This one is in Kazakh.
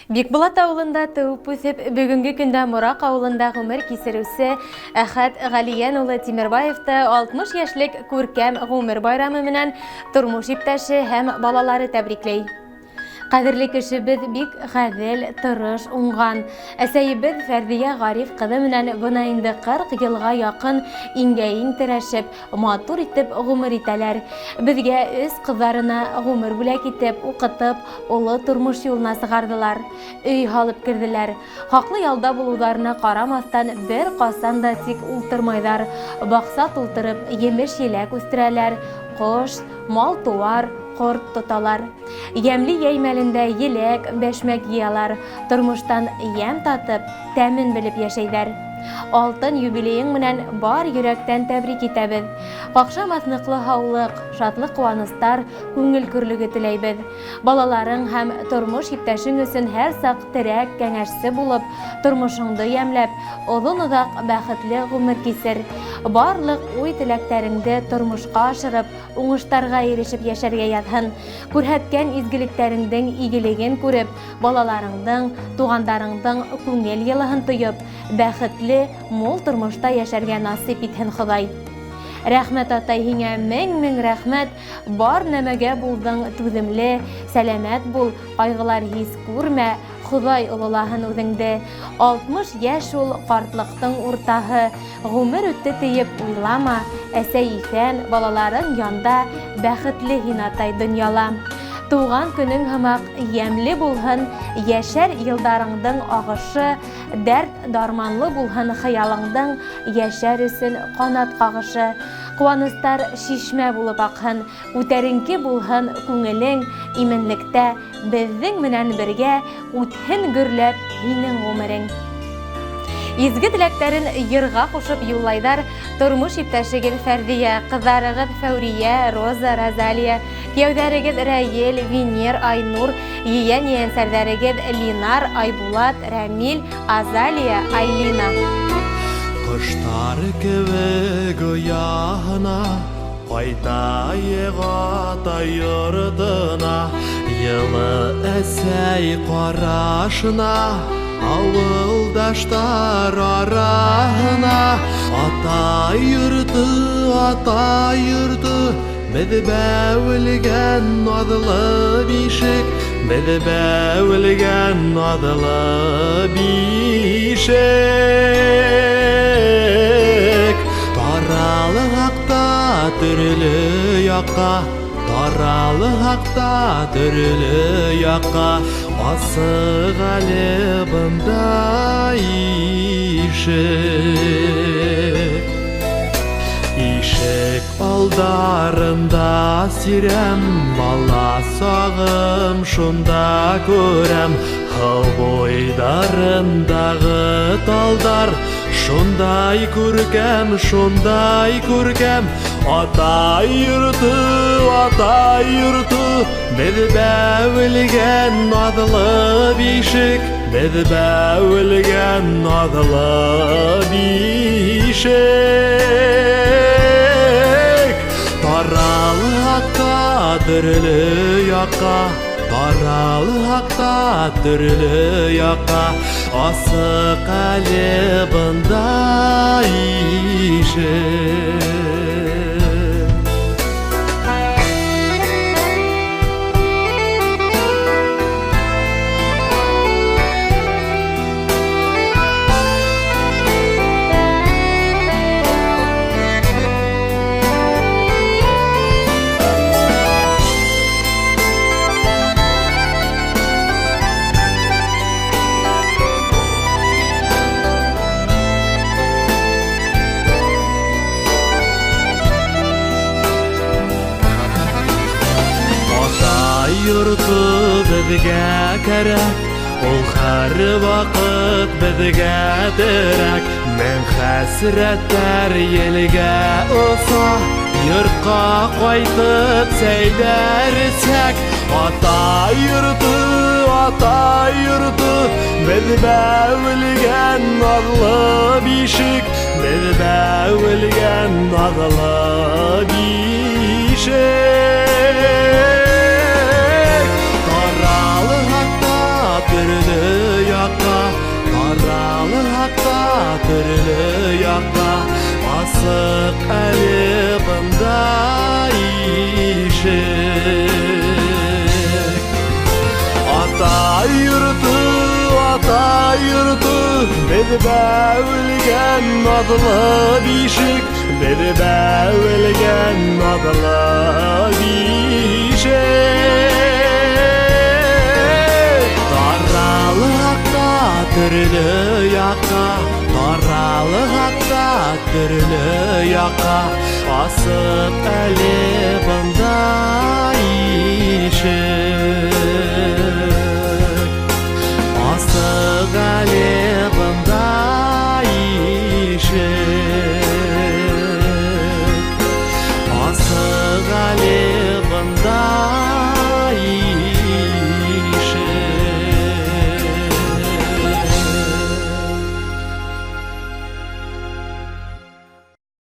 Бекбулат ауылында тауып өсіп, бүгінгі күнді Мұрақ ауылында ғұмыр кесірусі Әхәт Ғалиян ұлы Тимирбаевты 60 яшілік көркәм ғұмыр байрамы менен тұрмыш иптәші һәм балалары тәбриклей. Қадірлі кішібіз бик ғәділ, тұрыш, уңған. Әсәйібіз Фәрдия Ғариф қыды менен бұна инде 40 елға яқын иңгәйін тірәшіп, матур итеп ғұмыр итәләр. Бізге өз қыздарына ғұмыр бүләк итеп, уқытып, олы тұрмыш юлына сығардылар. Өй халып кірділер. Хақлы ялда болударына қарамастан бір қасан да тик ултырмайдар. Бақса тултырып, емеш еләк үстірәләр. Қош, мал туар, құрт тұталар. Емлі еймәлінде елек, бәшмәк иялар. Тұрмыштан ем татып, тәмін біліп яшайдар. Алтын юбилейің менен бар йөрәктән тәбрик итәбез. Қақшамасныклы хаулык, шатлык куаныстар, күңел күрлеге теләйбез. Балаларың һәм тормыш иптәшең өсөн һәр сак терәк кәңәшсе булып, тормышыңды ямләп, озын-озак бәхетле гомер кисер. Барлык уй теләктәреңде тормышка ашырып, уңыштарга ирешеп яшәргә язһын. Күрһәткән изгелекләреңдең игелеген күреп, балаларыңдың, тугандарыңдың күңел йылыһын тоеп, бәхетле мул тормышта яшәргә насип итһен Ходай. Рәхмәт атай, һиңә мең рәхмәт. Бар нәмәгә булдың түземле, сәламәт бул, кайгылар хис күрмә, Ходай олылаһын үҙеңде. 60 яшь ул картлыктың уртаһы, ғүмер үтте тиеп уйлама, әсәй исән, балаларың янда, бәхетле һин атай дөньяла. Туған күнің һымак ямле булһын, яшәр йылдарыңдың агышы, дәрт дарманлы булһын хыялыңдың, яшәр өсөн канат кагышы. Куаныстар шишмә булып акһын, күтәренке булһын күңелең, именлектә безнең менән бергә үтһен гөрләп һинең гомерең. Изге теләктәрен йырга кушып юллайдар тормыш иптәшегез Фәрдия, кызларыгыз Фәүрия, Роза, Розалия, кияүдәрегез Рәйел, Венер, Айнур, ейән-ейәнсәрдәрегез Линар, Айбулат, Рәмил, Азалия, Айлина. Коштар кебек ояһына, кайта егата йортына, йылы әсәй карашына, авылдаштар араһына. Ата йорты, беҙ бәүелгән наҙлы бишек, беҙ бәүелгән наҙлы бишек. Таралы хаҡта төрлө яҡҡа, таралы хаҡта төрлө яҡҡа, асыҡ әле бында ишек. Ишек алдарында сирәм, бала сағым шунда күрәм. Һыу буйдарындағы талдар, шундай күркәм, шундай күркәм. Ата йорты, беҙ бәүелгән наҙлы бишек, беҙ бәүелгән наҙлы бишек. Таралы хаҡта төрлө яҡҡа, таралы хаҡта төрлө яҡҡа, асыҡ әле бында ишек. Йорты беҙгә кәрәк, ул һәр ваҡыт беҙгә терәк. Мең хәсрәттәр елгә оса, йортҡа ҡайтып сәйдәрсәк. Ата йорты, беҙ бәүелгән наҙлы бишек, беҙ бәүелгән наҙлы бишек. Таралы хаҡта төрлө Biz bäwilgen adlı bişik Biz bäwilgen adlı bişik Taralıqda türlü yaka Taralıqda türlü yaka Asıp əli banda işik